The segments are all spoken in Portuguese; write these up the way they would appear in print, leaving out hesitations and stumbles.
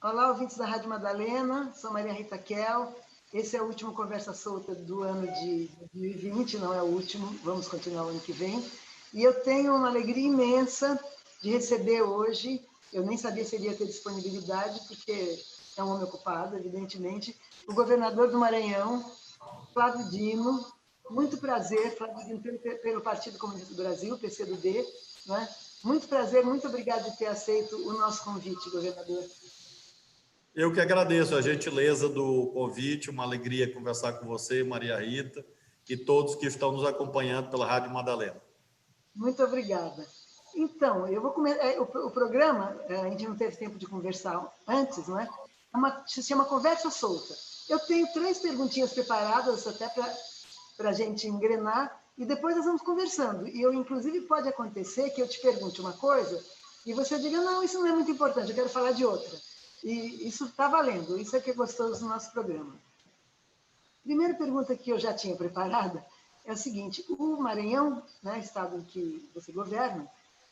Olá, ouvintes da Rádio Madalena, sou Maria Rita Kel. Esse é o último Conversa Solta do ano de 2020, não é o último, vamos continuar o ano que vem. E eu tenho uma alegria imensa de receber hoje, eu nem sabia se ele ia ter disponibilidade, porque é um homem ocupado, evidentemente, o governador do Maranhão, Flávio Dino. Muito prazer, Flávio Dino, pelo Partido Comunista do Brasil, PCdoB. Né? Muito prazer, muito obrigado de ter aceito o nosso convite, governador. Eu que agradeço a gentileza do convite, uma alegria conversar com você, Maria Rita, e todos que estão nos acompanhando pela Rádio Madalena. Muito obrigada. Então, eu vou começar. O programa, a gente não teve tempo de conversar antes, não é? Se chama Conversa Solta. Eu tenho 3 perguntinhas preparadas até para a gente engrenar, e depois nós vamos conversando. E inclusive, pode acontecer que eu te pergunte uma coisa e você diga, não, isso não é muito importante, eu quero falar de outra. E isso está valendo, isso é que é gostoso no nosso programa. Primeira pergunta que eu já tinha preparada é o seguinte: o Maranhão, né, estado em que você governa,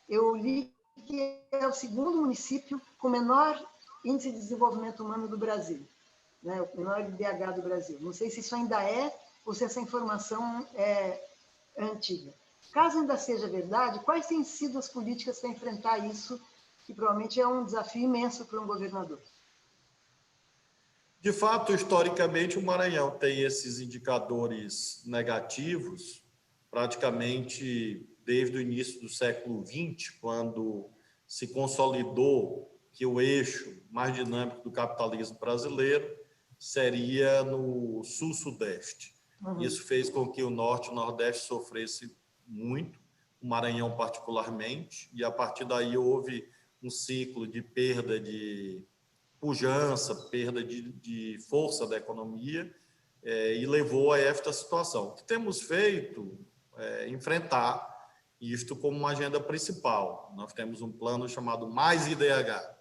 eu li que é o segundo município com menor índice de desenvolvimento humano do Brasil, né, o menor IDH do Brasil. Não sei se isso ainda é ou se essa informação é antiga. Caso ainda seja verdade, quais têm sido as políticas para enfrentar isso, que provavelmente é um desafio imenso para um governador? De fato, historicamente, o Maranhão tem esses indicadores negativos praticamente desde o início do século XX, quando se consolidou que o eixo mais dinâmico do capitalismo brasileiro seria no sul-sudeste. Isso fez com que o norte e o nordeste sofresse muito, o Maranhão particularmente, e a partir daí houve um ciclo de perda de pujança, perda de força da economia, e levou a esta situação. O que temos feito é enfrentar isto como uma agenda principal. Nós temos um plano chamado Mais IDH,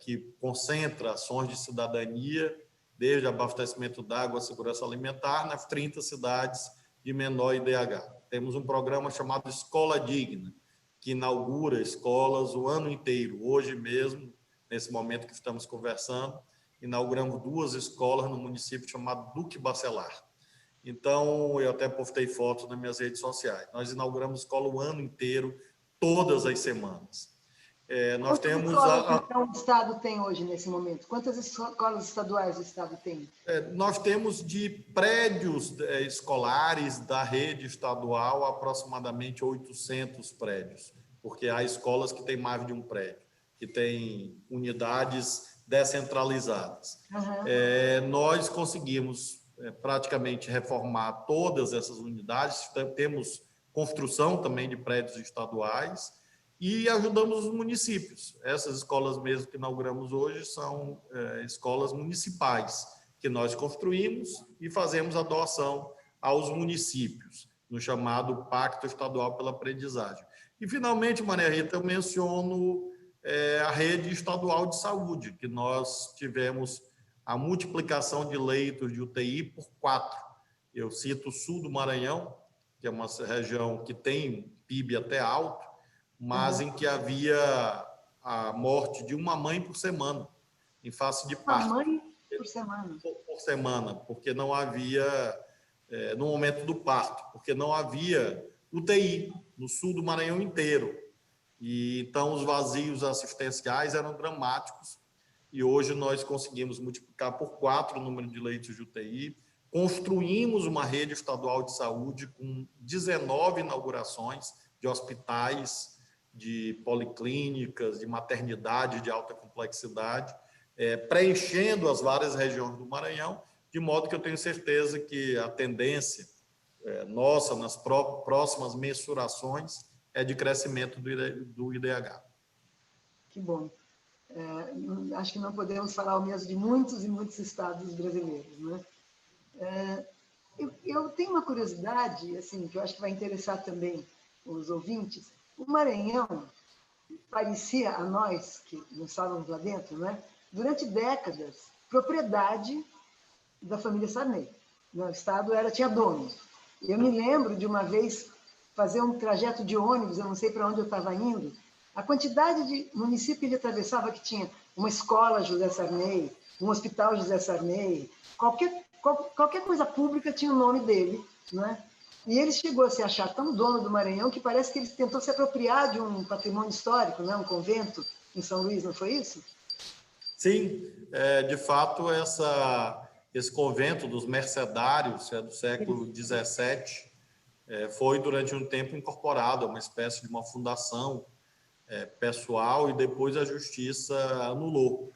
que concentra ações de cidadania, desde abastecimento d'água, segurança alimentar, nas 30 cidades de menor IDH. Temos um programa chamado Escola Digna, que inaugura escolas o ano inteiro. Hoje mesmo, nesse momento que estamos conversando, inauguramos 2 escolas no município chamado Duque Bacelar. Então, eu até postei fotos nas minhas redes sociais. Nós inauguramos escola o ano inteiro, todas as semanas. Nós Quantas temos escolas então, o Estado tem hoje, nesse momento? Quantas escolas estaduais o Estado tem? Nós temos de prédios escolares da rede estadual aproximadamente 800 prédios, porque há escolas que têm mais de um prédio, que têm unidades descentralizadas. Nós conseguimos praticamente reformar todas essas unidades, temos construção também de prédios estaduais e ajudamos os municípios. Essas escolas mesmo que inauguramos hoje são escolas municipais, que nós construímos e fazemos a doação aos municípios, no chamado Pacto Estadual pela Aprendizagem. E, finalmente, Maria Rita, eu menciono a rede estadual de saúde, que nós tivemos a multiplicação de leitos de UTI por 4. Eu cito o sul do Maranhão, que é uma região que tem PIB até alto, mas em que havia a morte de uma mãe por semana, em face de parto. Uma mãe por semana? Por semana, porque não havia, no momento do parto, porque não havia UTI no sul do Maranhão inteiro. E então os vazios assistenciais eram dramáticos, e hoje nós conseguimos multiplicar por 4 o número de leitos de UTI, construímos uma rede estadual de saúde com 19 inaugurações de hospitais, de policlínicas, de maternidade de alta complexidade, preenchendo as várias regiões do Maranhão, de modo que eu tenho certeza que a tendência nossa nas próximas mensurações é de crescimento do IDH. Que bom. Acho que não podemos falar o mesmo de muitos e muitos estados brasileiros, né? Eu tenho uma curiosidade, assim, que eu acho que vai interessar também os ouvintes. O Maranhão parecia a nós, que não estávamos lá dentro, né, durante décadas, propriedade da família Sarney. O Estado tinha donos. Eu me lembro de uma vez fazer um trajeto de ônibus, eu não sei para onde eu estava indo, A quantidade de município que ele atravessava, que tinha uma escola José Sarney, um hospital José Sarney, qualquer coisa pública tinha o nome dele, né? E ele chegou a se achar tão dono do Maranhão que parece que ele tentou se apropriar de um patrimônio histórico, né? Um convento em São Luís, não foi isso? Sim, de fato, esse convento dos mercedários do século XVII foi, durante um tempo, incorporado a uma espécie de uma fundação pessoal, e depois a justiça anulou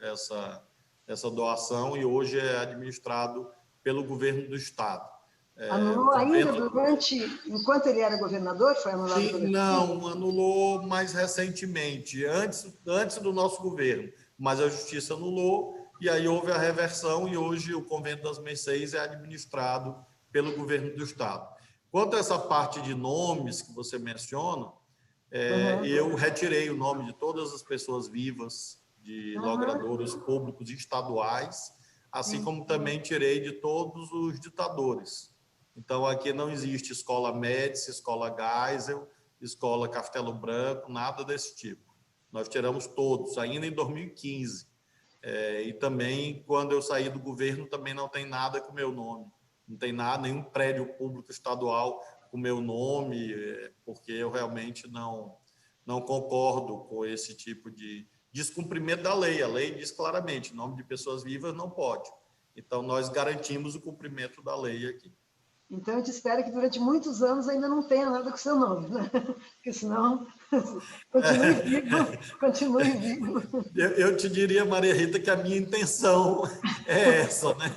essa doação e hoje é administrado pelo governo do estado. O Anulou ainda convento... enquanto ele era governador? Foi anulado pelo Não, anulou mais recentemente, antes do nosso governo, mas a justiça anulou e aí houve a reversão e hoje o convento das Mercês é administrado pelo governo do estado. Quanto a essa parte de nomes que você menciona, eu retirei o nome de todas as pessoas vivas, de logradouros públicos estaduais, assim como também tirei de todos os ditadores. Então, aqui não existe escola Médici, escola Geisel, escola Castelo Branco, nada desse tipo. Nós tiramos todos, ainda em 2015. E também, quando eu saí do governo, também não tem nada com o meu nome. Não tem nada, nenhum prédio público estadual com o meu nome, porque eu realmente não concordo com esse tipo de descumprimento da lei. A lei diz claramente, nome de pessoas vivas não pode. Então, nós garantimos o cumprimento da lei aqui. Então, eu te espero que durante muitos anos ainda não tenha nada com o seu nome, né? Porque senão, continue vivo, continue vivo. Eu te diria, Maria Rita, que a minha intenção é essa, né?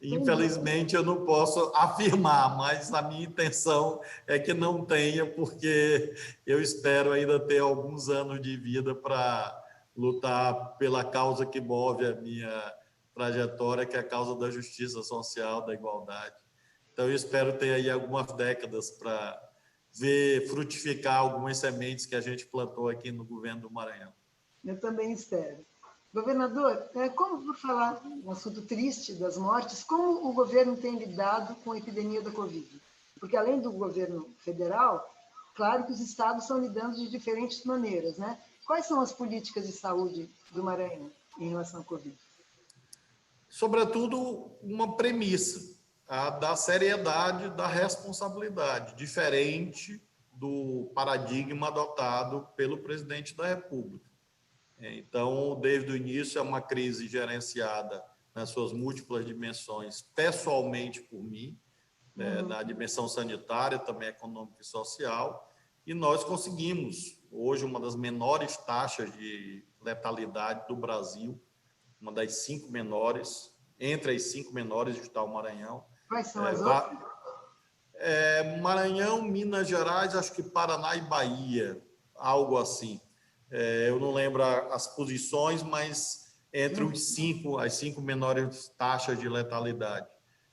Infelizmente, eu não posso afirmar, mas a minha intenção é que não tenha, porque eu espero ainda ter alguns anos de vida para lutar pela causa que move a minha trajetória, que é a causa da justiça social, da igualdade. Então, eu espero ter aí algumas décadas para ver frutificar algumas sementes que a gente plantou aqui no governo do Maranhão. Eu também espero. Governador, como por falar um assunto triste das mortes, como o governo tem lidado com a epidemia da Covid? Porque além do governo federal, claro que os estados estão lidando de diferentes maneiras, né? Quais são as políticas de saúde do Maranhão em relação à Covid? Sobretudo, uma premissa, a da seriedade, da responsabilidade, diferente do paradigma adotado pelo presidente da República. Então, desde o início, é uma crise gerenciada nas suas múltiplas dimensões, pessoalmente por mim, na dimensão sanitária, também econômica e social, e nós conseguimos, hoje, uma das menores taxas de letalidade do Brasil, uma das 5 menores, entre as 5 menores está o Maranhão. Quais são as outras? Maranhão, Minas Gerais, acho que Paraná e Bahia, algo assim. Eu não lembro as posições, mas entre as 5 menores taxas de letalidade.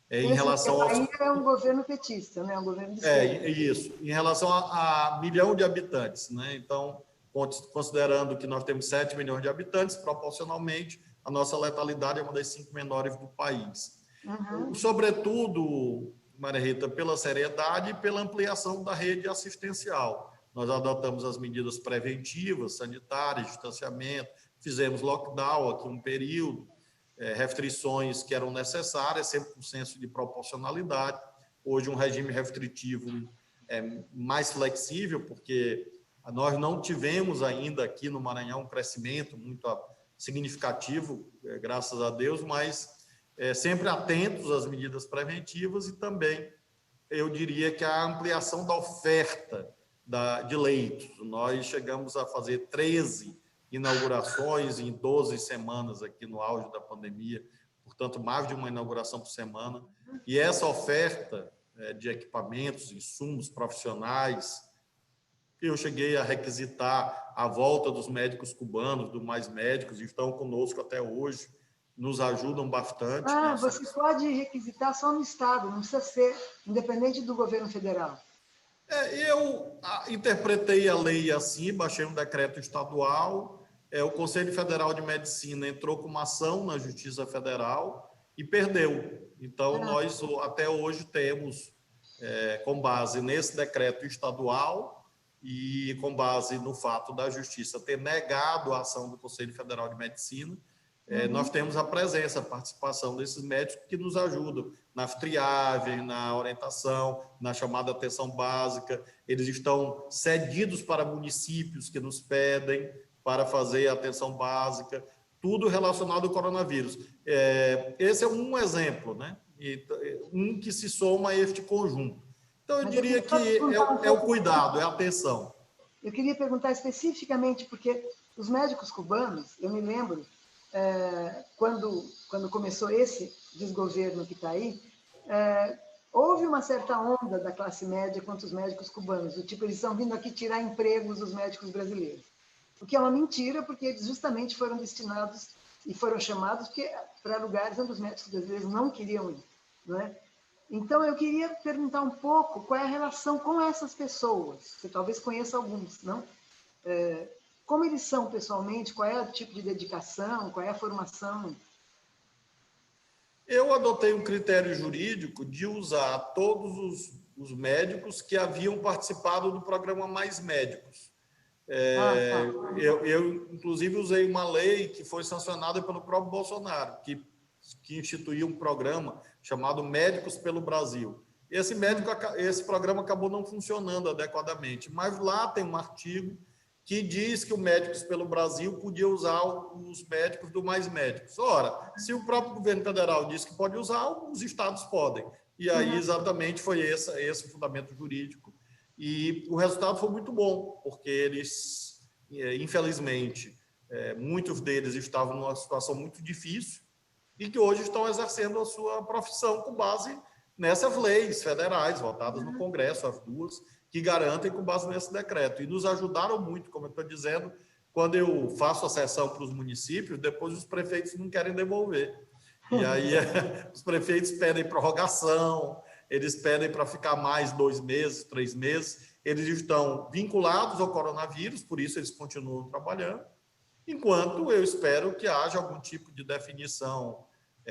Em relação a Bahia é um governo petista, né? Um governo de esquerda. Isso. Em relação a milhão de habitantes, né? Então, considerando que nós temos 7 milhões de habitantes, proporcionalmente, a nossa letalidade é uma das 5 menores do país. Sobretudo, Maria Rita, pela seriedade e pela ampliação da rede assistencial. Nós adotamos as medidas preventivas, sanitárias, distanciamento, fizemos lockdown aqui um período, restrições que eram necessárias, sempre com senso de proporcionalidade. Hoje, um regime restritivo mais flexível, porque nós não tivemos ainda aqui no Maranhão um crescimento muito significativo, graças a Deus, mas sempre atentos às medidas preventivas e também, eu diria que a ampliação da oferta de leitos. Nós chegamos a fazer 13 inaugurações em 12 semanas aqui no auge da pandemia, portanto, mais de uma inauguração por semana. E essa oferta de equipamentos, insumos profissionais, eu cheguei a requisitar a volta dos médicos cubanos, do Mais Médicos, estão conosco até hoje, nos ajudam bastante. Você pode requisitar só no Estado, não precisa ser independente do governo federal. Eu interpretei a lei assim, baixei um decreto estadual, o Conselho Federal de Medicina entrou com uma ação na Justiça Federal e perdeu. Então, nós até hoje temos, com base nesse decreto estadual, e com base no fato da Justiça ter negado a ação do Conselho Federal de Medicina, nós temos a presença, a participação desses médicos que nos ajudam na triagem, na orientação, na chamada atenção básica. Eles estão cedidos para municípios que nos pedem para fazer a atenção básica, tudo relacionado ao coronavírus. Esse é um exemplo, né? Um que se soma a este conjunto. Então, eu diria que é o cuidado, é a atenção. Eu queria perguntar especificamente, porque os médicos cubanos, eu me lembro, quando começou esse desgoverno que está aí, houve uma certa onda da classe média contra os médicos cubanos, do tipo, eles estão vindo aqui tirar empregos dos médicos brasileiros. O que é uma mentira, porque eles justamente foram destinados e foram chamados para lugares onde os médicos brasileiros não queriam ir, não é? Então, eu queria perguntar um pouco qual é a relação com essas pessoas. Você talvez conheça alguns, não? Como eles são pessoalmente, qual é o tipo de dedicação, qual é a formação? Eu adotei um critério jurídico de usar todos os médicos que haviam participado do programa Mais Médicos. Eu, inclusive, usei uma lei que foi sancionada pelo próprio Bolsonaro, que instituiu um programa chamado Médicos pelo Brasil. Esse programa acabou não funcionando adequadamente, mas lá tem um artigo que diz que o Médicos pelo Brasil podia usar os médicos do Mais Médicos. Ora, se o próprio governo federal diz que pode usar, os estados podem. E aí, exatamente, foi esse o fundamento jurídico. E o resultado foi muito bom, porque eles, infelizmente, muitos deles estavam numa situação muito difícil e que hoje estão exercendo a sua profissão com base nessas leis federais, votadas no Congresso, as duas, que garantem com base nesse decreto. E nos ajudaram muito, como eu estou dizendo, quando eu faço a sessão para os municípios, depois os prefeitos não querem devolver. E aí os prefeitos pedem prorrogação, eles pedem para ficar mais 2 meses, 3 meses. Eles estão vinculados ao coronavírus, por isso eles continuam trabalhando, enquanto eu espero que haja algum tipo de definição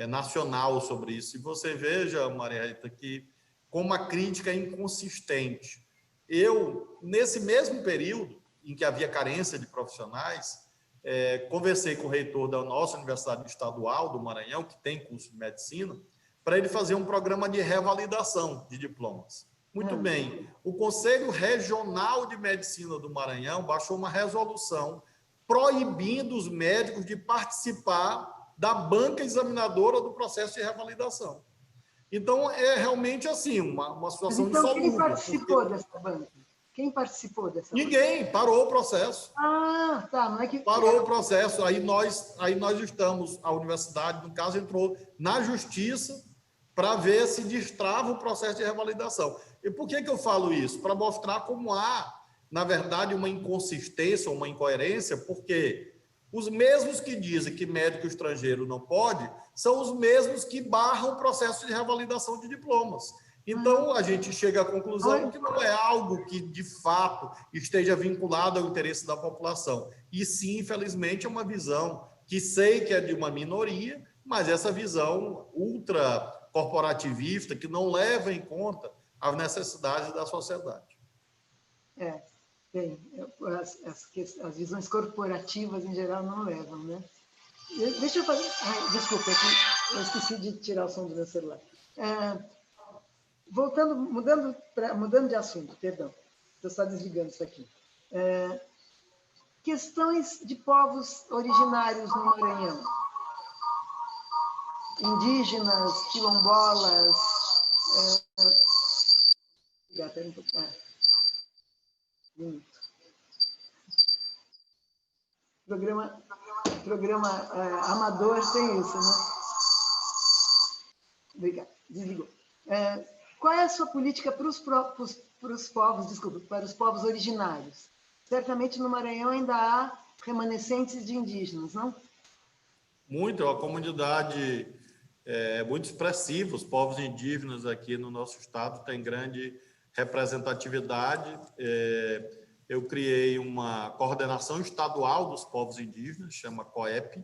nacional sobre isso. E você veja, Maria Rita, que como a crítica é inconsistente. Eu, nesse mesmo período em que havia carência de profissionais, conversei com o reitor da nossa Universidade Estadual do Maranhão, que tem curso de medicina, para ele fazer um programa de revalidação de diplomas. Muito bem, o Conselho Regional de Medicina do Maranhão baixou uma resolução proibindo os médicos de participar da banca examinadora do processo de revalidação. Então, é realmente assim, uma situação insolúvel. Quem participou dessa banca? Quem participou dessa banca? Ninguém, parou o processo. Ah, tá, não é que... Parou o processo, aí nós estamos, a universidade, no caso, entrou na justiça para ver se destrava o processo de revalidação. E por que eu falo isso? Para mostrar como há, na verdade, uma inconsistência, uma incoerência, porque os mesmos que dizem que médico estrangeiro não pode, são os mesmos que barram o processo de revalidação de diplomas. Então, a gente chega à conclusão que não é algo que, de fato, esteja vinculado ao interesse da população. E sim, infelizmente, é uma visão que sei que é de uma minoria, mas essa visão ultracorporativista que não leva em conta as necessidades da sociedade. Bem, as visões corporativas, em geral, não levam, né? Deixa eu fazer... desculpa, eu esqueci de tirar o som do meu celular. Mudando de assunto, perdão. Estou só desligando isso aqui. Questões de povos originários no Maranhão. Indígenas, quilombolas... Programa amador tem isso, né? Obrigada, desligou. Qual é a sua política para os povos originários? Certamente no Maranhão ainda há remanescentes de indígenas, não? Muito, é uma comunidade muito expressiva. Os povos indígenas aqui no nosso estado têm grande representatividade. Eu criei uma coordenação estadual dos povos indígenas, chama COEP,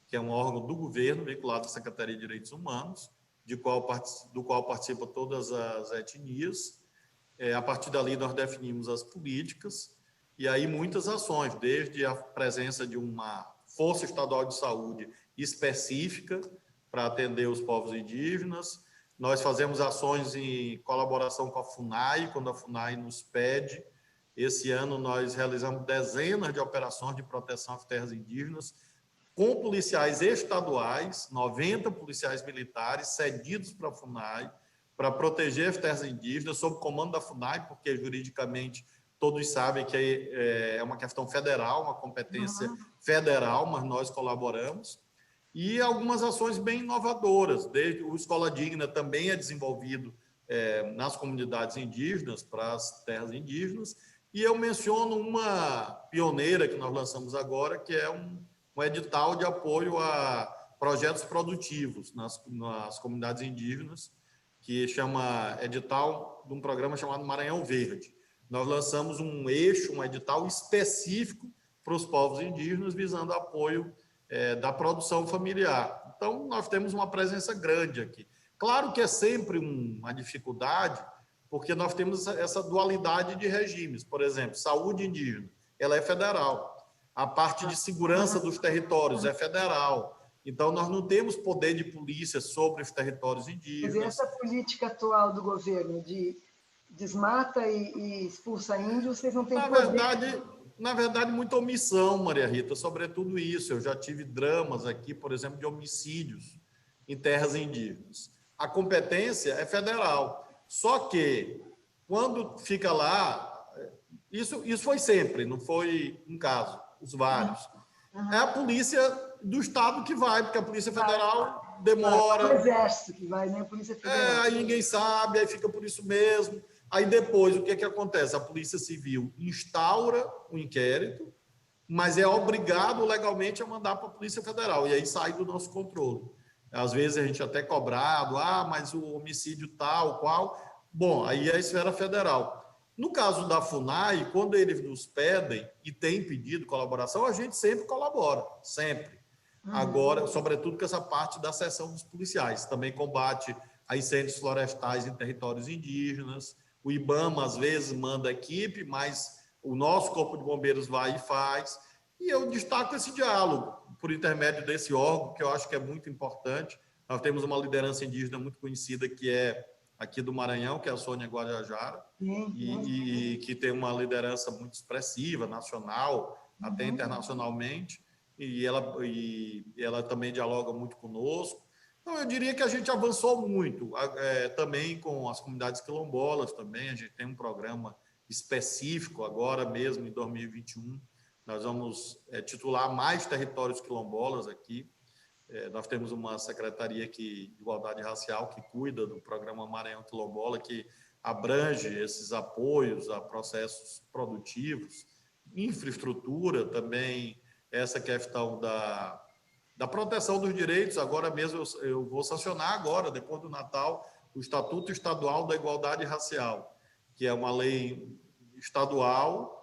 que é um órgão do governo vinculado à Secretaria de Direitos Humanos, do qual participam todas as etnias. A partir dali, nós definimos as políticas e aí muitas ações, desde a presença de uma Força Estadual de Saúde específica para atender os povos indígenas. Nós fazemos ações em colaboração com a FUNAI, quando a FUNAI nos pede. Esse ano, nós realizamos dezenas de operações de proteção às terras indígenas, com policiais estaduais, 90 policiais militares cedidos para a FUNAI, para proteger as terras indígenas, sob comando da FUNAI, porque juridicamente todos sabem que é uma questão federal, uma competência federal, mas nós colaboramos. E algumas ações bem inovadoras, desde o Escola Digna também é desenvolvido nas comunidades indígenas, para as terras indígenas, e eu menciono uma pioneira que nós lançamos agora, que é um edital de apoio a projetos produtivos nas comunidades indígenas, que chama edital de um programa chamado Maranhão Verde. Nós lançamos um edital específico para os povos indígenas, visando apoio da produção familiar. Então, nós temos uma presença grande aqui. Claro que é sempre uma dificuldade, porque nós temos essa dualidade de regimes. Por exemplo, saúde indígena, ela é federal. A parte de segurança dos territórios é federal. Então, nós não temos poder de polícia sobre os territórios indígenas. Mas essa política atual do governo de desmata e expulsa índios, vocês não têm poder... Na verdade, muita omissão, Maria Rita, sobre tudo isso. Eu já tive dramas aqui, por exemplo, de homicídios em terras indígenas. A competência é federal. Só que, quando fica lá, isso foi sempre, não foi um caso, os vários. É a polícia do Estado que vai, porque a Polícia Federal demora. É o Exército que vai, né? A Polícia Federal. Aí ninguém sabe, aí fica por isso mesmo. Aí depois, o que acontece? A Polícia Civil instaura o inquérito, mas é obrigado legalmente a mandar para a Polícia Federal, e aí sai do nosso controle. Às vezes a gente até cobrado, mas o homicídio tal, qual... Bom, aí é a esfera federal. No caso da FUNAI, quando eles nos pedem e têm pedido colaboração, a gente sempre colabora, sempre. Agora, sobretudo com essa parte da seção dos policiais, também combate a incêndios florestais em territórios indígenas. O IBAMA, às vezes, manda equipe, mas o nosso Corpo de Bombeiros vai e faz. E eu destaco esse diálogo por intermédio desse órgão, que eu acho que é muito importante. Nós temos uma liderança indígena muito conhecida, que é aqui do Maranhão, que é a Sônia Guajajara, e que tem uma liderança muito expressiva, nacional, até internacionalmente, e ela também dialoga muito conosco. Então, eu diria que a gente avançou muito, também com as comunidades quilombolas também. A gente tem um programa específico agora mesmo, em 2021, nós vamos titular mais territórios quilombolas aqui. Nós temos uma secretaria de Igualdade Racial que cuida do programa Maranhão Quilombola, que abrange esses apoios a processos produtivos, infraestrutura também, essa questão da proteção dos direitos. Agora mesmo eu vou sancionar agora, depois do Natal, o Estatuto Estadual da Igualdade Racial, que é uma lei estadual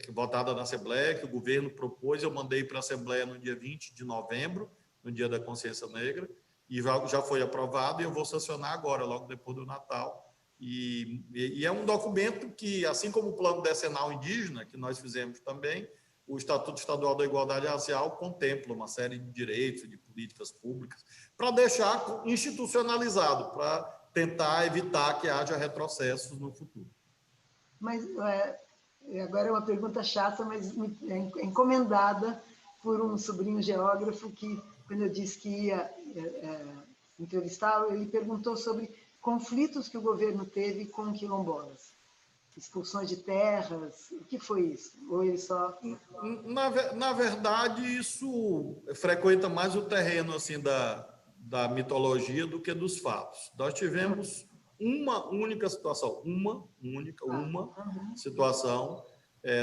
votada na Assembleia, que o governo propôs. Eu mandei para a Assembleia no dia 20 de novembro, no Dia da Consciência Negra, e já foi aprovado, e eu vou sancionar agora, logo depois do Natal. E é um documento que, assim como o Plano Decenal Indígena, que nós fizemos também, o Estatuto Estadual da Igualdade Racial contempla uma série de direitos, de políticas públicas, para deixar institucionalizado, para tentar evitar que haja retrocessos no futuro. Mas agora é uma pergunta chata, mas é encomendada por um sobrinho geógrafo que, quando eu disse que ia entrevistá-lo, ele perguntou sobre conflitos que o governo teve com quilombolas. Expulsões de terras, o que foi isso? Ou ele só... Na verdade, isso frequenta mais o terreno assim, da mitologia do que dos fatos. Nós tivemos uma única situação, uma situação,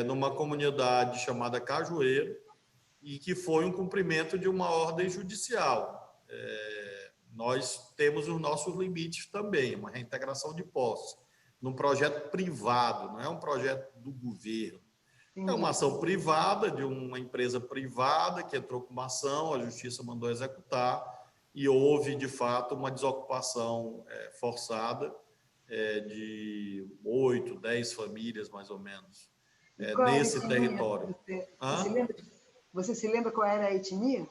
numa comunidade chamada Cajueiro, e que foi um cumprimento de uma ordem judicial. Nós temos os nossos limites também, uma reintegração de posse, num projeto privado, não é um projeto do governo. É uma ação privada, de uma empresa privada que entrou com uma ação, a justiça mandou executar, e houve, de fato, uma desocupação forçada de 8, 10 famílias, mais ou menos, Qual era a nesse etnia? território. Você se lembra qual era a etnia?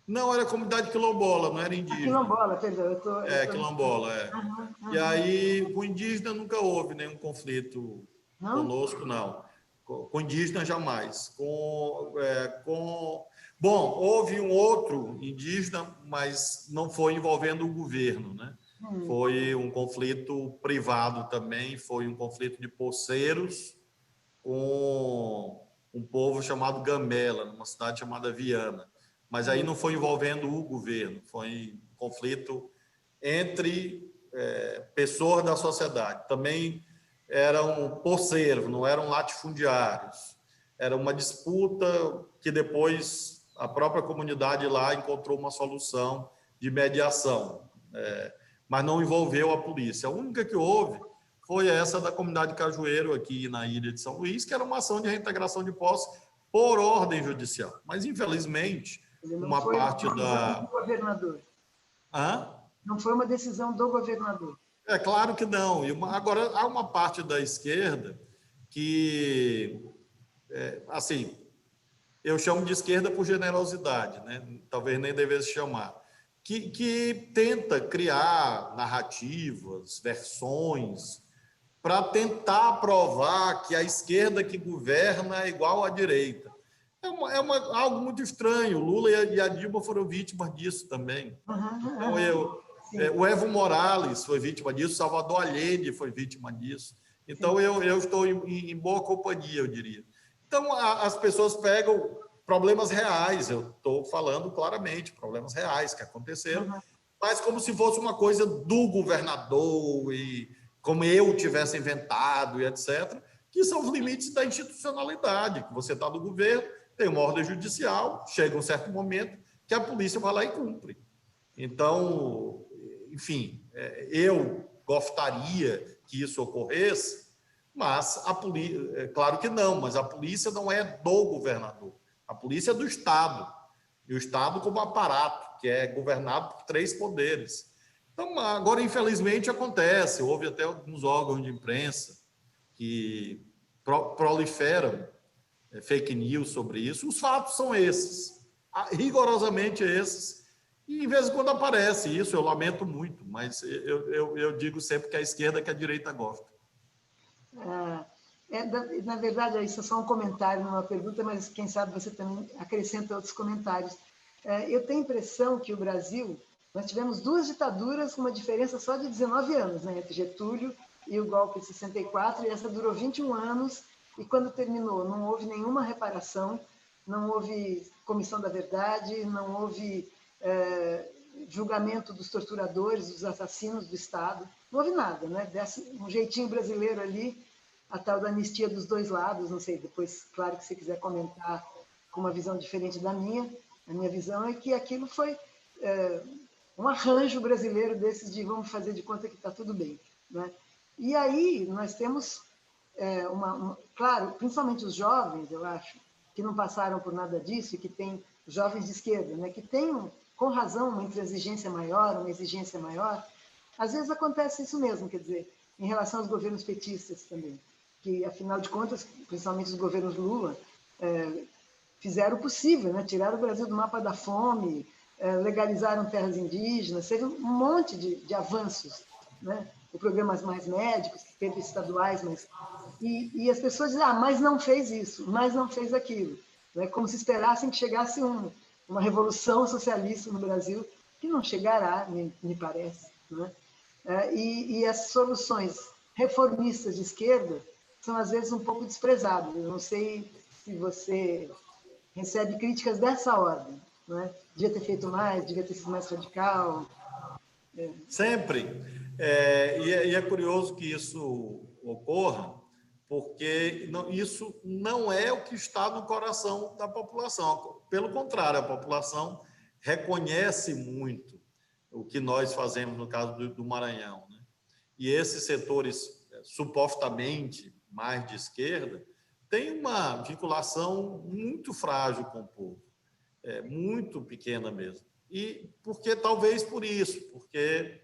Não, era comunidade quilombola, não era A indígena. quilombola, perdão. Quilombola, é. E aí, com indígena nunca houve nenhum conflito Não? conosco, não. Com indígena, jamais. Bom, houve um outro indígena, mas não foi envolvendo o governo, né? Foi um conflito privado também, foi um conflito de poceiros com um povo chamado Gambela, numa cidade chamada Viana. Mas aí não foi envolvendo o governo, foi um conflito entre pessoas da sociedade. Também eram poceiros, não eram latifundiários. Era uma disputa que depois a própria comunidade lá encontrou uma solução de mediação, mas não envolveu a polícia. A única que houve foi essa da comunidade Cajueiro, aqui na ilha de São Luís, que era uma ação de reintegração de posse por ordem judicial. Mas, infelizmente, uma parte da... Do governador. Hã? Não foi uma decisão do governador. É claro que não. Agora, há uma parte da esquerda que, assim, eu chamo de esquerda por generosidade, né? Talvez nem devesse chamar, que tenta criar narrativas, versões, para tentar provar que a esquerda que governa é igual à direita. Algo muito estranho. O Lula e a Dilma foram vítimas disso também. Então, o Evo Morales foi vítima disso, Salvador Allende foi vítima disso. Então, eu estou em boa companhia, eu diria. Então, as pessoas pegam problemas reais, eu estou falando claramente, problemas reais que aconteceram, mas como se fosse uma coisa do governador e como eu tivesse inventado e etc., que são os limites da institucionalidade, que você está no governo, tem uma ordem judicial, chega um certo momento que a polícia vai lá e cumpre. Então, enfim, eu gostaria que isso ocorresse, mas a polícia, claro que não, mas a polícia não é do governador, a polícia é do Estado, e o Estado como aparato, que é governado por 3 poderes. Então, agora, infelizmente, acontece, houve até alguns órgãos de imprensa que proliferam fake news sobre isso. Os fatos são esses, rigorosamente esses, e de vez em quando aparece isso, eu lamento muito, mas eu digo sempre que a esquerda que a direita gosta. Na verdade, isso é só um comentário, não uma pergunta, mas quem sabe você também acrescenta outros comentários. Eu tenho a impressão que o Brasil, nós tivemos 2 ditaduras com uma diferença só de 19 anos, né, entre Getúlio e o golpe de 64, e essa durou 21 anos, e quando terminou não houve nenhuma reparação, não houve comissão da verdade, não houve julgamento dos torturadores, dos assassinos do Estado, não houve nada, né? Um jeitinho brasileiro ali, a tal da anistia dos 2 lados, não sei, depois, claro que se quiser comentar com uma visão diferente da minha, a minha visão é que aquilo foi um arranjo brasileiro desses de vamos fazer de conta que está tudo bem, né? E aí nós temos, claro, principalmente os jovens, eu acho, que não passaram por nada disso, e que têm, jovens de esquerda, né, que têm, com razão, uma intransigência maior, uma exigência maior. Às vezes acontece isso mesmo, quer dizer, em relação aos governos petistas também, que, afinal de contas, principalmente os governos Lula, fizeram o possível, né? Tiraram o Brasil do mapa da fome, legalizaram terras indígenas, teve um monte de avanços, né? O programas mais médicos, que teve estaduais, e as pessoas dizem, mas não fez isso, mas não fez aquilo, né? Como se esperassem que chegasse uma revolução socialista no Brasil, que não chegará, me parece, né? E as soluções reformistas de esquerda são, às vezes, um pouco desprezadas. Eu não sei se você recebe críticas dessa ordem, né? Devia ter feito mais, devia ter sido mais radical. Sempre. E é curioso que isso ocorra, porque isso não é o que está no coração da população. Pelo contrário, a população reconhece muito o que nós fazemos no caso do Maranhão, né? E esses setores supostamente mais de esquerda têm uma vinculação muito frágil com o povo, muito pequena mesmo. E talvez por isso, porque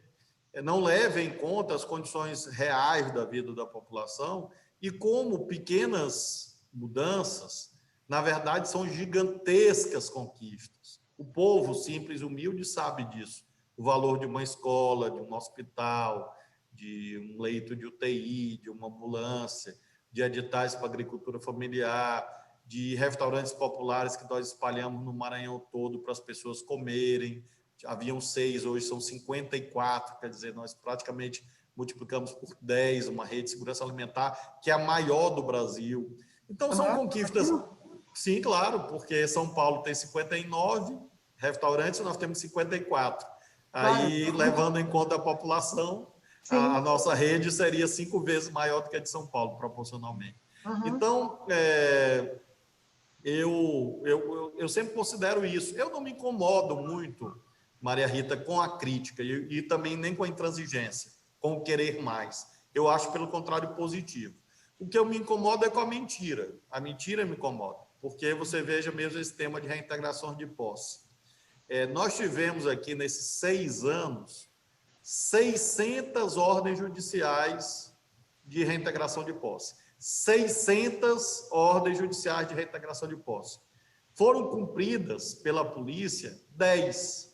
não leva em conta as condições reais da vida da população e como pequenas mudanças, na verdade, são gigantescas conquistas. O povo simples, humilde, sabe disso. O valor de uma escola, de um hospital, de um leito de UTI, de uma ambulância, de editais para agricultura familiar, de restaurantes populares que nós espalhamos no Maranhão todo para as pessoas comerem. Haviam 6, hoje são 54, quer dizer, nós praticamente multiplicamos por 10 uma rede de segurança alimentar que é a maior do Brasil. Então, são conquistas, sim, claro, porque São Paulo tem 59 restaurantes, nós temos 54. Aí, levando em conta a população, a nossa rede seria 5 vezes maior do que a de São Paulo, proporcionalmente. Então, eu sempre considero isso. Eu não me incomodo muito, Maria Rita, com a crítica e também nem com a intransigência, com o querer mais. Eu acho, pelo contrário, positivo. O que eu me incomodo é com a mentira. A mentira me incomoda, porque você veja mesmo esse tema de reintegração de posse. Nós tivemos aqui, nesses 6 anos, 600 ordens judiciais de reintegração de posse. 600 ordens judiciais de reintegração de posse. Foram cumpridas pela polícia 10.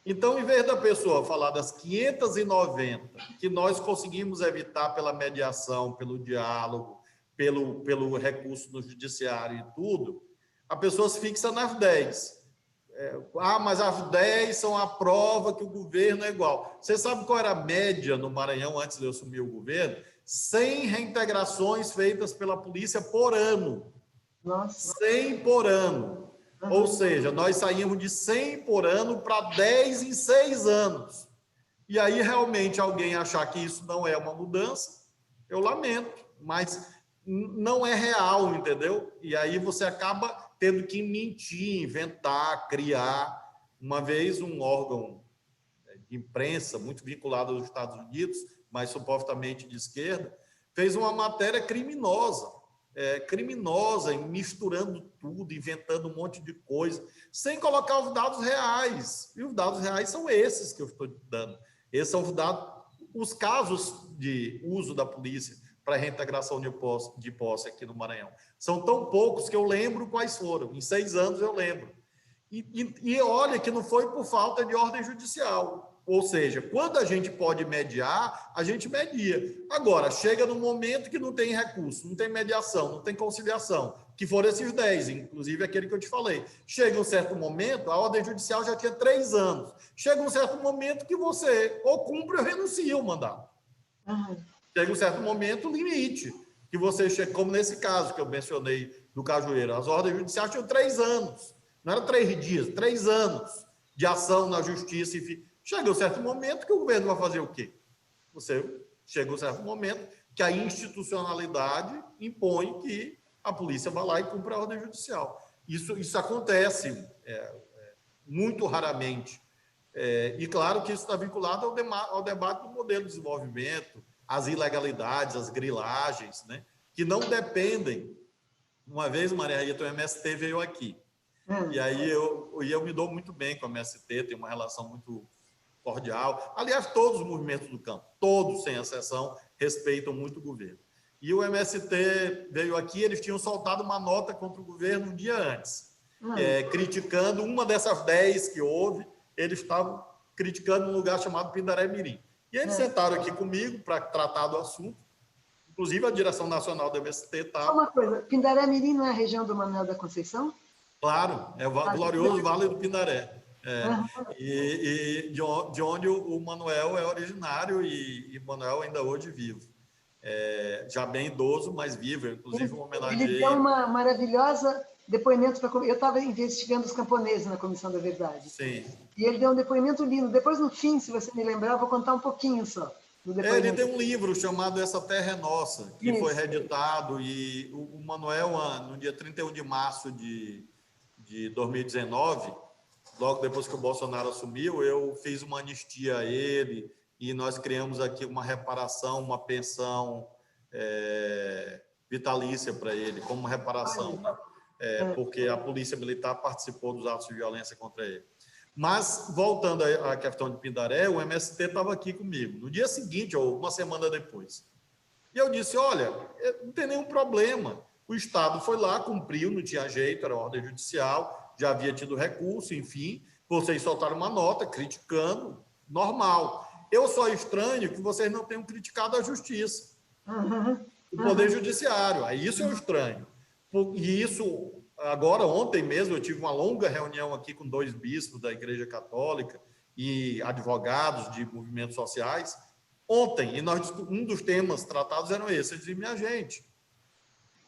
Então, em vez da pessoa falar das 590 que nós conseguimos evitar pela mediação, pelo diálogo, pelo recurso no judiciário e tudo, a pessoa se fixa nas 10. Mas as 10 são a prova que o governo é igual. Você sabe qual era a média no Maranhão antes de eu assumir o governo? 100 reintegrações feitas pela polícia por ano. Nossa. 100 por ano. Ou seja, nós saímos de 100 por ano para 10 em 6 anos. E aí, realmente, alguém achar que isso não é uma mudança, eu lamento, mas não é real, entendeu? E aí você acaba tendo que mentir, inventar, criar. Uma vez, um órgão de imprensa muito vinculado aos Estados Unidos, mas supostamente de esquerda, fez uma matéria criminosa, misturando tudo, inventando um monte de coisa, sem colocar os dados reais. E os dados reais são esses que eu estou dando. Esses são os dados, os casos de uso da polícia para reintegração de posse aqui no Maranhão. São tão poucos que eu lembro quais foram. Em 6 anos eu lembro. E olha que não foi por falta de ordem judicial. Ou seja, quando a gente pode mediar, a gente media. Agora, chega num momento que não tem recurso, não tem mediação, não tem conciliação, que foram esses 10, inclusive aquele que eu te falei. Chega um certo momento, a ordem judicial já tinha 3 anos. Chega um certo momento que você ou cumpre ou renuncia o mandato. Chega um certo momento, limite, que você chega, como nesse caso que eu mencionei do Cajueiro, as ordens judiciais tinham 3 anos. Não era 3 dias, 3 anos de ação na justiça. Chega um certo momento que o governo vai fazer o quê? Chega um certo momento que a institucionalidade impõe que a polícia vá lá e cumpra a ordem judicial. Isso acontece muito raramente. E claro que isso está vinculado ao debate do modelo de desenvolvimento, às ilegalidades, às grilagens, né? Que não dependem. Uma vez, Maria Rita, o MST veio aqui. E aí eu me dou muito bem com a MST, tenho uma relação muito cordial. Aliás, todos os movimentos do campo, todos, sem exceção, respeitam muito o governo. E o MST veio aqui, eles tinham soltado uma nota contra o governo um dia antes, criticando uma dessas 10 que houve, eles estavam criticando um lugar chamado Pindaré Mirim. E eles sentaram aqui comigo para tratar do assunto, inclusive a direção nacional do MST estava... Só uma coisa, Pindaré Mirim não é a região do Manuel da Conceição? Claro, é o glorioso Vale do Pindaré. E de onde o Manuel é originário e Manuel ainda hoje vivo. Já bem idoso, mas vivo. Inclusive, uma homenagem. Ele deu uma maravilhosa depoimento para... Eu estava investigando os camponeses na Comissão da Verdade. Sim. E ele deu um depoimento lindo. Depois, no fim, se você me lembrar, eu vou contar um pouquinho só. Ele tem um livro chamado Essa Terra é Nossa, que foi reeditado, e o Manuel, no dia 31 de março de 2019, logo depois que o Bolsonaro assumiu, eu fiz uma anistia a ele e nós criamos aqui uma reparação, uma pensão vitalícia para ele, como reparação, né? Porque a Polícia Militar participou dos atos de violência contra ele. Mas, voltando à questão de Pindaré, o MST estava aqui comigo, no dia seguinte, ou uma semana depois. E eu disse, olha, não tem nenhum problema. O Estado foi lá, cumpriu, não tinha jeito, era ordem judicial, já havia tido recurso, enfim. Vocês soltaram uma nota criticando, normal. Eu só estranho que vocês não tenham criticado a justiça, o Poder Judiciário. Aí isso eu estranho. E isso, agora, ontem mesmo, eu tive uma longa reunião aqui com 2 bispos da Igreja Católica e advogados de movimentos sociais, ontem, e um dos temas tratados eram esses. Eu disse, minha gente,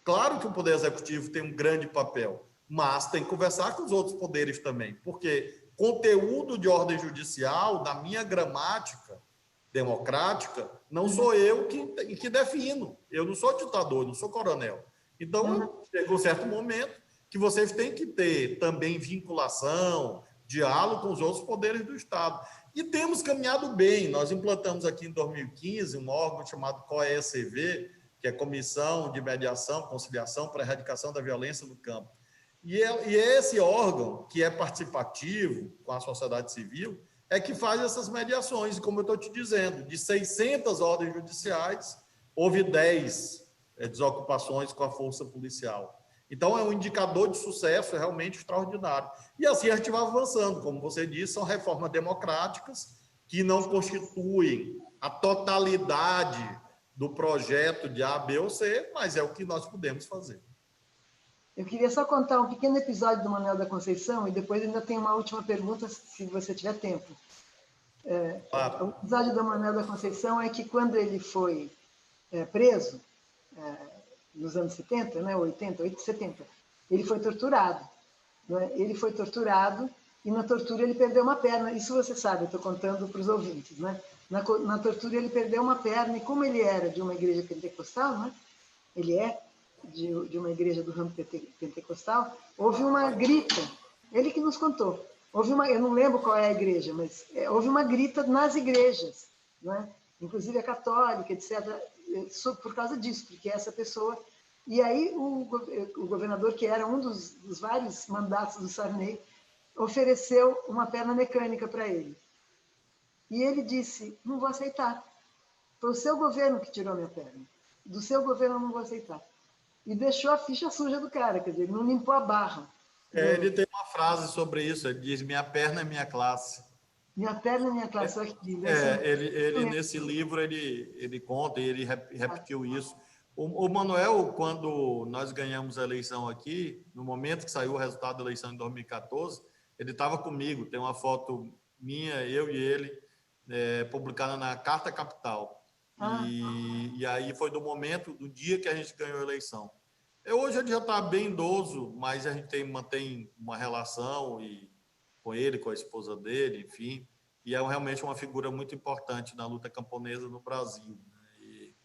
claro que o Poder Executivo tem um grande papel, mas tem que conversar com os outros poderes também, porque conteúdo de ordem judicial, da minha gramática democrática, não sou eu que defino. Eu não sou ditador, não sou coronel. Então, chegou um certo momento que vocês têm que ter também vinculação, diálogo com os outros poderes do Estado. E temos caminhado bem. Nós implantamos aqui em 2015 um órgão chamado COECV, que é Comissão de Mediação, Conciliação para a Erradicação da Violência no Campo. E é esse órgão, que é participativo com a sociedade civil, é que faz essas mediações. E como eu estou te dizendo, de 600 ordens judiciais, houve 10 desocupações com a força policial. Então, é um indicador de sucesso realmente extraordinário. E assim a gente vai avançando. Como você disse, são reformas democráticas que não constituem a totalidade do projeto de A, B ou C, mas é o que nós podemos fazer. Eu queria só contar um pequeno episódio do Manuel da Conceição e depois ainda tem uma última pergunta, se você tiver tempo. Claro. O episódio do Manuel da Conceição é que quando ele foi preso, nos anos 70, né, 80, 70, ele foi torturado. Né? Ele foi torturado e na tortura ele perdeu uma perna. Isso você sabe, eu estou contando para os ouvintes. Né? Na tortura ele perdeu uma perna e como ele era de uma igreja pentecostal, né? Ele é de uma igreja do ramo pentecostal, houve uma grita, ele que nos contou, eu não lembro qual é a igreja, mas houve uma grita nas igrejas, né? Inclusive a católica, etc., por causa disso, porque essa pessoa... E aí o governador, que era um dos vários mandatos do Sarney, ofereceu uma perna mecânica para ele. E ele disse, não vou aceitar. Foi o seu governo que tirou minha perna. Do seu governo eu não vou aceitar. E deixou a ficha suja do cara, quer dizer, ele não limpou a barra. Ele tem uma frase sobre isso, ele diz, minha perna é minha classe. Minha perna é minha classe, olha que lindo. Ele nesse livro, ele conta, e ele repetiu isso. O Manuel, quando nós ganhamos a eleição aqui, no momento que saiu o resultado da eleição em 2014, ele estava comigo, tem uma foto minha, eu e ele, publicada na Carta Capital. E aí foi do dia que a gente ganhou a eleição. Hoje ele já está bem idoso, mas a gente mantém uma relação com ele, com a esposa dele, enfim, e é realmente uma figura muito importante na luta camponesa no Brasil.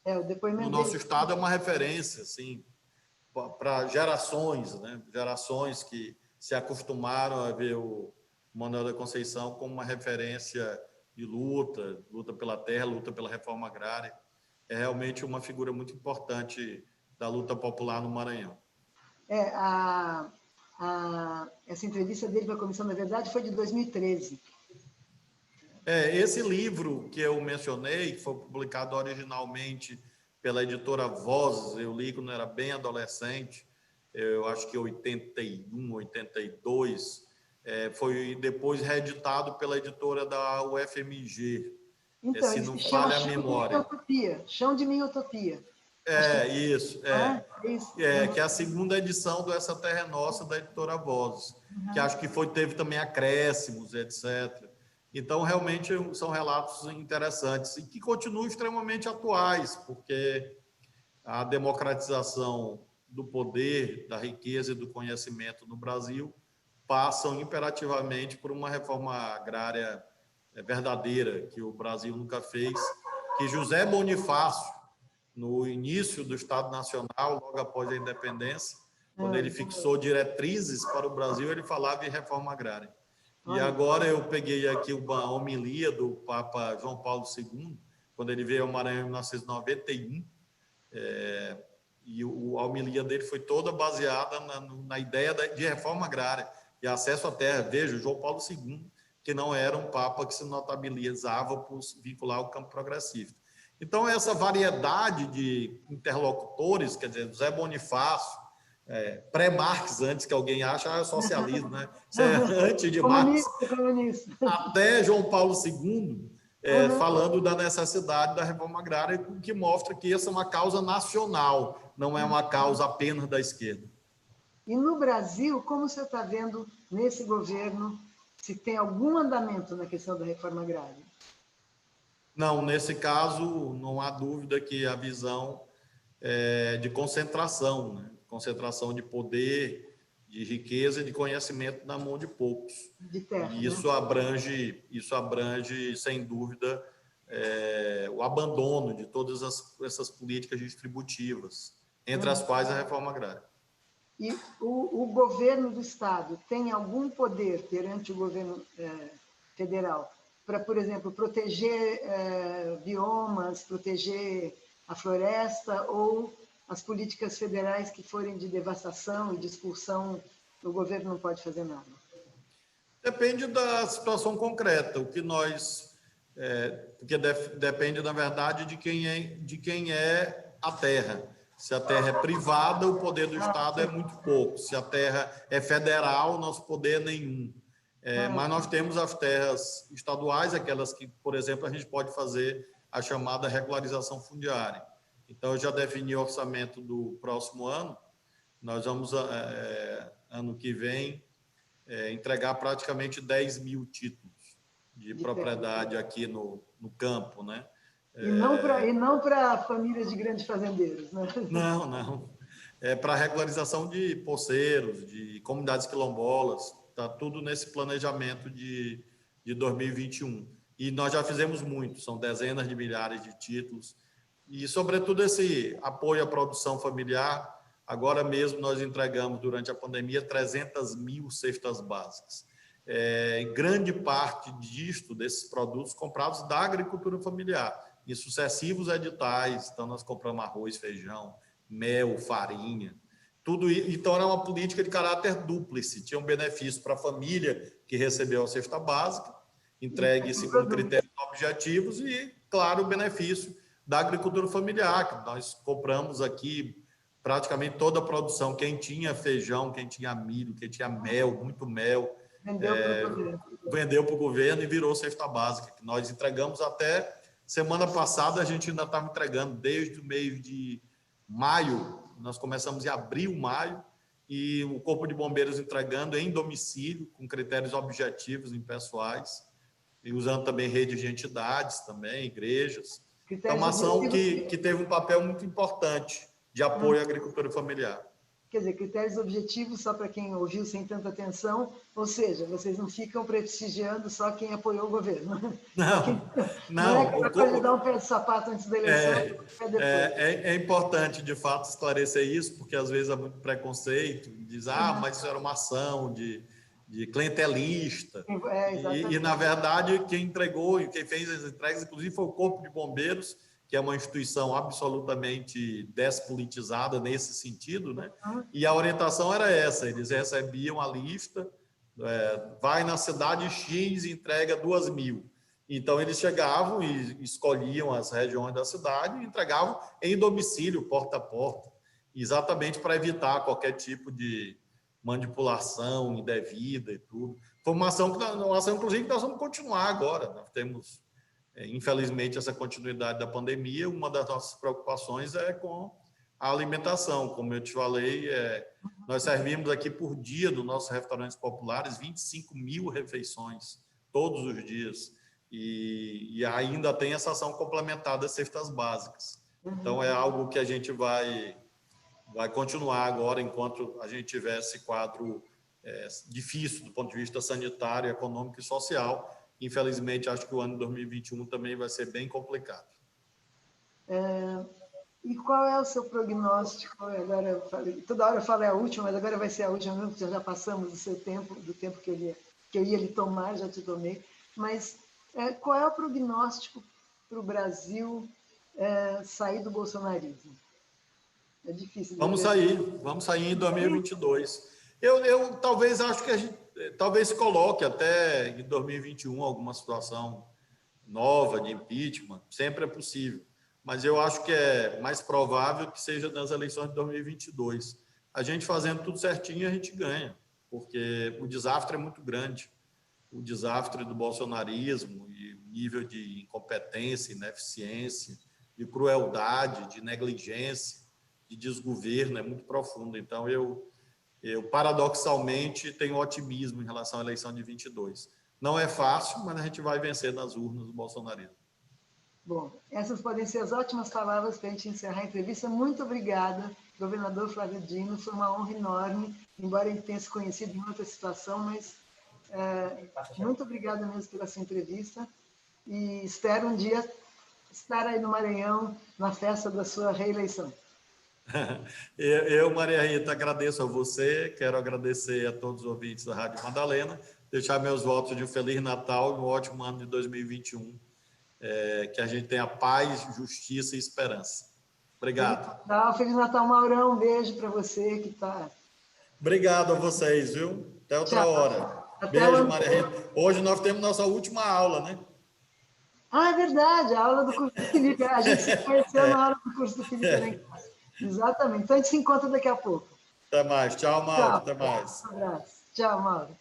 O depoimento no nosso estado é uma referência, assim, para gerações, né? Gerações que se acostumaram a ver o Manuel da Conceição como uma referência de luta pela terra, luta pela reforma agrária. É realmente uma figura muito importante da luta popular no Maranhão. Essa entrevista dele para a comissão, na verdade, foi de 2013. Esse livro que eu mencionei, que foi publicado originalmente pela editora Vozes, eu li quando era bem adolescente, eu acho que 81, 82, foi depois reeditado pela editora da UFMG. Então, se não falha a memória. Chão de Minha Utopia. Isso. Que é a segunda edição do Essa Terra é Nossa, da editora Vozes, que acho que teve também acréscimos, etc. Então, realmente, são relatos interessantes e que continuam extremamente atuais, porque a democratização do poder, da riqueza e do conhecimento no Brasil passam imperativamente por uma reforma agrária verdadeira, que o Brasil nunca fez, que José Bonifácio, no início do Estado Nacional, logo após a independência, quando ele fixou diretrizes para o Brasil, ele falava em reforma agrária. E agora eu peguei aqui uma homilia do Papa João Paulo II, quando ele veio ao Maranhão em 1991, e a homilia dele foi toda baseada na ideia de reforma agrária e acesso à terra. Veja, João Paulo II, que não era um Papa que se notabilizava por vincular o campo progressista. Então, essa variedade de interlocutores, quer dizer, José Bonifácio, pré-Marx, antes que alguém ache, é socialismo, né? Isso é antes de Marx, comunista. até João Paulo II, falando da necessidade da reforma agrária, o que mostra que essa é uma causa nacional, não é uma causa apenas da esquerda. E no Brasil, como você está vendo nesse governo, se tem algum andamento na questão da reforma agrária? Não, nesse caso, não há dúvida que a visão é de concentração, né? Concentração de poder, de riqueza e de conhecimento na mão de poucos. De terra, e isso abrange, sem dúvida, o abandono de todas essas políticas distributivas, entre as quais a reforma agrária. E o governo do Estado tem algum poder perante o governo federal para, por exemplo, proteger biomas, proteger a floresta, ou as políticas federais que forem de devastação e de expulsão, o governo não pode fazer nada? Depende da situação concreta. O que nós... porque depende, na verdade, de quem é a terra. Se a terra é privada, o poder do Estado é muito pouco. Se a terra é federal, nosso poder é nenhum. Mas nós temos as terras estaduais, aquelas que, por exemplo, a gente pode fazer a chamada regularização fundiária. Então, eu já defini o orçamento do próximo ano. Nós vamos, ano que vem, entregar praticamente 10 mil títulos de propriedade aqui no campo, né? E não para famílias de grandes fazendeiros, né? Não. É para regularização de poceiros, de comunidades quilombolas. Está tudo nesse planejamento de 2021. E nós já fizemos muito, são dezenas de milhares de títulos. E, sobretudo, esse apoio à produção familiar. Agora mesmo nós entregamos, durante a pandemia, 300 mil cestas básicas. Grande parte desses produtos comprados da agricultura familiar, em sucessivos editais. Então, nós compramos arroz, feijão, mel, farinha, tudo isso. Então, era uma política de caráter dúplice. Tinha um benefício para a família que recebeu a cesta básica, entregue segundo critérios objetivos, e, claro, o benefício da agricultura familiar, que nós compramos aqui praticamente toda a produção. Quem tinha feijão, quem tinha milho, quem tinha mel, muito mel, vendeu para o governo e virou cesta básica, que nós entregamos até semana passada. A gente ainda estava entregando desde o mês de maio. Nós começamos em abril, maio, e o Corpo de Bombeiros entregando em domicílio, com critérios objetivos impessoais, e usando também redes de entidades, também igrejas. É uma ação que teve um papel muito importante de apoio à agricultura familiar. Quer dizer, critérios objetivos, só para quem ouviu sem tanta atenção, ou seja, vocês não ficam prestigiando só quem apoiou o governo. Não é que pode dar um pé de sapato antes da eleição, é importante, de fato, esclarecer isso, porque às vezes há muito preconceito, diz, mas isso era uma ação de clientelista. E, na verdade, quem entregou e quem fez as entregas, inclusive, foi o Corpo de Bombeiros, que é uma instituição absolutamente despolitizada nesse sentido, né? E a orientação era essa: eles recebiam a lista, vai na cidade X e entrega 2 mil. Então, eles chegavam e escolhiam as regiões da cidade e entregavam em domicílio, porta a porta, exatamente para evitar qualquer tipo de manipulação indevida e tudo. Foi uma ação, inclusive, que nós vamos continuar agora. Nós temos, infelizmente, essa continuidade da pandemia. Uma das nossas preocupações é com a alimentação. Como eu te falei, nós servimos aqui por dia, nos nossos restaurantes populares, 25 mil refeições, todos os dias. E ainda tem essa ação complementar das cestas básicas. Então, é algo que a gente vai continuar agora, enquanto a gente tiver esse quadro difícil do ponto de vista sanitário, econômico e social. Infelizmente, acho que o ano de 2021 também vai ser bem complicado. E qual é o seu prognóstico? Agora, toda hora eu falo a última, mas agora vai ser a última, porque já passamos do tempo que eu ia lhe tomar, já te tomei. Mas qual é o prognóstico para o Brasil sair do bolsonarismo? É difícil. Vamos sair em 2022. Eu talvez acho que talvez se coloque até em 2021 alguma situação nova de impeachment, sempre é possível. Mas eu acho que é mais provável que seja nas eleições de 2022. A gente fazendo tudo certinho, a gente ganha, porque o desastre é muito grande. O desastre do bolsonarismo e o nível de incompetência, ineficiência, de crueldade, de negligência, de desgoverno é muito profundo. Então, eu paradoxalmente tenho otimismo em relação à eleição de 22. Não é fácil, mas a gente vai vencer nas urnas do bolsonarismo. Bom, essas podem ser as ótimas palavras para a gente encerrar a entrevista. Muito obrigada, governador Flávio Dino. Foi uma honra enorme, embora ele tenha se conhecido em outra situação, mas muito obrigada mesmo pela sua entrevista. E espero um dia estar aí no Maranhão, na festa da sua reeleição. Eu, Maria Rita, agradeço a você, quero agradecer a todos os ouvintes da Rádio Madalena, deixar meus votos de um Feliz Natal e um ótimo ano de 2021. Que a gente tenha paz, justiça e esperança. Obrigado. Feliz Natal, Maurão. Um beijo para você que está. Obrigado a vocês, viu? Até outra hora. Até Beijo, Maria Rita. Hoje nós temos nossa última aula, né? Ah, é verdade, a aula do curso do Felipe. A gente se conheceu na aula do curso do Felipe lá em casa. Exatamente. Então a gente se encontra daqui a pouco. Até mais. Tchau, Mauro. Tchau. Até mais. Um abraço. Tchau, Mauro.